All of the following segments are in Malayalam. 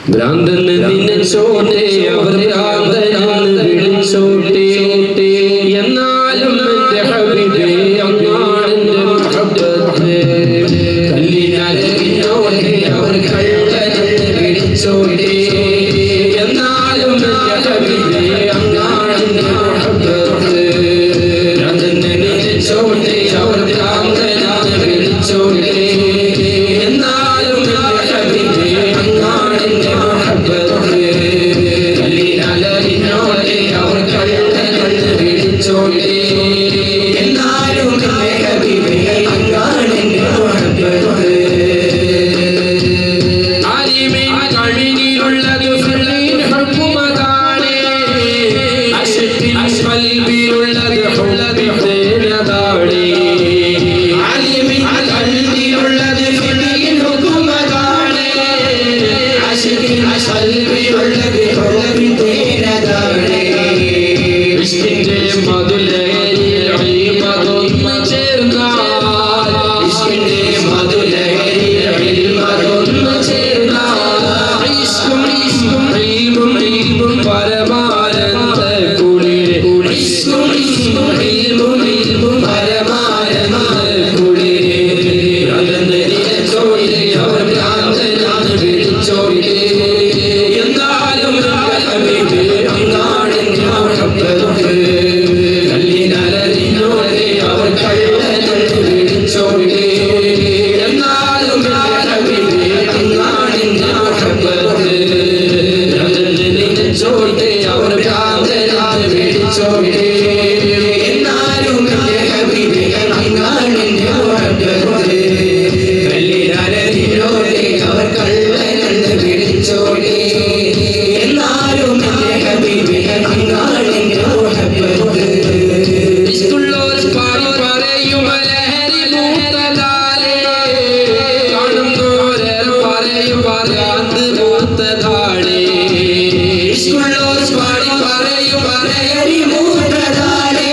ഭ്രാന്തന് നിന്നോട്ടെ അവർ ഭ്രാന്തനാണ് വിളിച്ചോട്ടെ എന്നാലും എൻ്റെ ഹബീബേ അങ്ങാണെൻ്റെ മുഹബ്ബത്ത് കല്ലിനലകിനോട്ടെ അവർ കള്ളനെന്ന് വിളിച്ചോട്ടെ എന്നാലും എൻ്റെ ഹബീബേ അങ്ങാണെൻ്റെ മുഹബ്ബത്ത് ഭ്രാന്തന് നിന്നോട്ടെ അവർ ഭ്രാന്തനാണ് വിളിച്ചോട്ടെ എന്നാലും എൻ്റെ ഹബീബേ അങ്ങാണെൻ്റെ മുഹബ്ബത്ത് കല്ലിനലകിനോട്ടെ അവർ കള്ളനെന്ന് വിളിച്ചോട്ടെ എന്നാലും എൻ്റെ ഹബീബേ അങ്ങാണെൻ്റെ മുഹബ്ബത്ത് ആലിമീൻ കണ്ണിലുള്ളത് ഫലീൻ ഹുക്കുമതാണ് അശ്കിൻ ഖൽബിലുള്ളത് ഹുള്ളതിനതാണ് ആലിമീൻ കണ്ണിലുള്ളത് ഫലീൻ ഹുക്കുമതാണ് അശ്കിൻ ഖൽബിലുള്ളത് ഹുള്ളതിനതാണ് ഇഷ്കിന്റെ മധുലഹരിയിൽ ഇൽമതൊന്ന് ചേർന്നാൽ ഇഷ്കിന്റെ മധുലഹരിയിൽ ഇൽമതൊന്ന് ചേർന്നാൽ ഇഷ്കും ഇൽമും പരമാനന്ദ കുളിർ ഇഷ്കും ഇൽമും പരമാനന്ദ കുളിർ അവർ ഭ്രാന്തനാണ് വിളിച്ചോട്ടെ എന്നാലും ഹബീബേ അങ്ങാണെൻ്റെ മുഹബ്ബത്ത് കല്ലിനലകിനോട്ടെ അവർ കള്ളനെന്ന് വിളിച്ചോട്ടെ എന്നാലും ഹബീബേ അങ്ങാണെൻ്റെ മുഹബ്ബത്ത് ചോട്ടെ അവർ ഭ്രാന്തനാണ് വിളിച്ചോട്ടെ എന്നാലും എൻ്റെ ഹബീബേ അങ്ങാണെൻ്റെ മുഹബ്ബത്ത് കല്ലിനലകിനോട്ടെ അവർ കള്ളനെന്ന് വിളിച്ചോട്ടെ എന്നാലും എൻ്റെ ഹബീബേ അങ്ങാണെൻ്റെ മുഹബ്ബത്ത് ഇഷ്കുള്ളോർ പാടി പറയും ലഹരി മൂത്തതാലേ കാണുന്നോരെ പറയും ഭ്രാന്ത് മൂത്തതാളേ ഇഷ്കുള്ളോർ പാടി പറയും ലഹരി മൂത്തതാലേ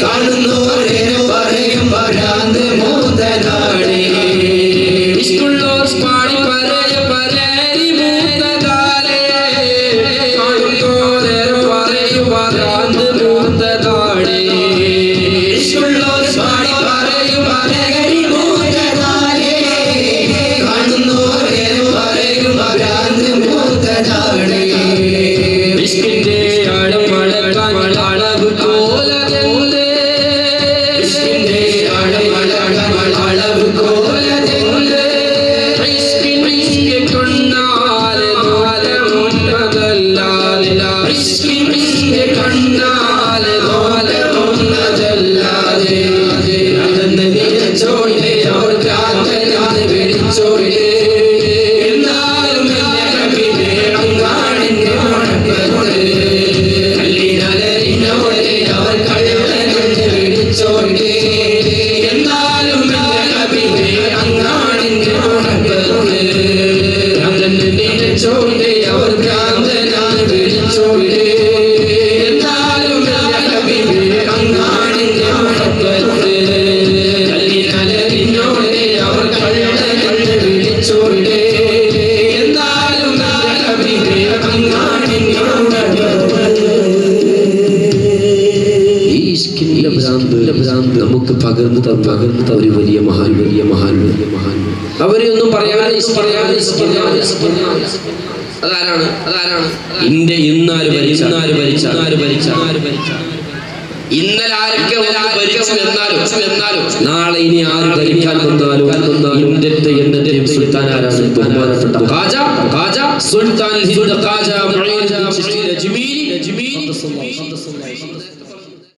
കാണുന്നോരെ പറയും ഭ്രാന്ത് മൂത്തതാളേ ഇഷ്കുള്ളോർ പാടി പറയും ലഹരി മൂത്തതാലേ കാണുന്നോരെ പറയും ഭ്രാന്ത് മൂത്തതാളേ ഇഷ്കുള്ളോർ പാടി പറയും ലഹരി മൂത്തതാലേ കാണുന്നോരെ പറയും ഭ്രാന്ത് മൂത്തതാളേ ഇഷ്കിന്റെ അളമളക്കാൻ അളവ് കോലതെന്തേ ഇഷ്കിന്റെ അളവ് കോലതെന്തേ ഇഷ്കിന്റെ കണ്ണാലെ ദോലമുന്നതല്ലാതെ ഇഷ്കിന്റെ കണ്ണാലെ ദോലമുന്നതല്ലാതെ അതെന്ന് വിളിച്ചോട്ടെ അവർ ഭ്രാന്തനാണ് വിളിച്ചോട്ടെ എന്നാലും എൻ്റെ ഹബീബേ അങ്ങാണെൻ്റെ മുഹബ്ബത്ത് കല്ലിനലകിനോട്ടെ അവർ കള്ളനെന്ന് വിളിച്ചോട്ടെ എന്നാലും എൻ്റെ ഹബീബേ അങ്ങാണെൻ്റെ മുഹബ്ബത്ത് ഭ്രാന്തന് വിളിച്ചോട്ടെ അവർ ഭ്രാന്തനാണ് വിളിച്ചോട്ടെ എന്നാലും എൻ്റെ ഹബീബേ അങ്ങാണെൻ്റെ മുഹബ്ബത്ത് കല്ലിനലകിനോട്ടെ അവർ കള്ളനെന്ന് വിളിച്ചോട്ടെ എന്നാലും എൻ്റെ ഹബീബേ അങ്ങാണെൻ്റെ മുഹബ്ബത്ത് ഈ ഇഷ്കിന്റെ ഭ്രാന്ത് നമുക്ക് പകർന്നു തന്ന ഒരു വലിയ മഹാൻ അവരെ ഒന്നും പറയാതെ അതാരാണ് ഇന്ത്യ ഇന്നാര് ഭരിച്ച ഇന്നലെ ആരൊക്കെ ഭരിച്ചു എന്നാലും നാളെ ഇനി ആര് ഭരിക്കാൻ വന്നാലും ഇന്ത്യത്തെ എന്നത്തെയും സുൽത്താൻ ആരാണ് ബഹുമാനപ്പെട്ട ഖാജ സുൽത്താൻ ഹിന്ദ് ഖാജ മുഈൻ ചിശ്തി അജ്മീരി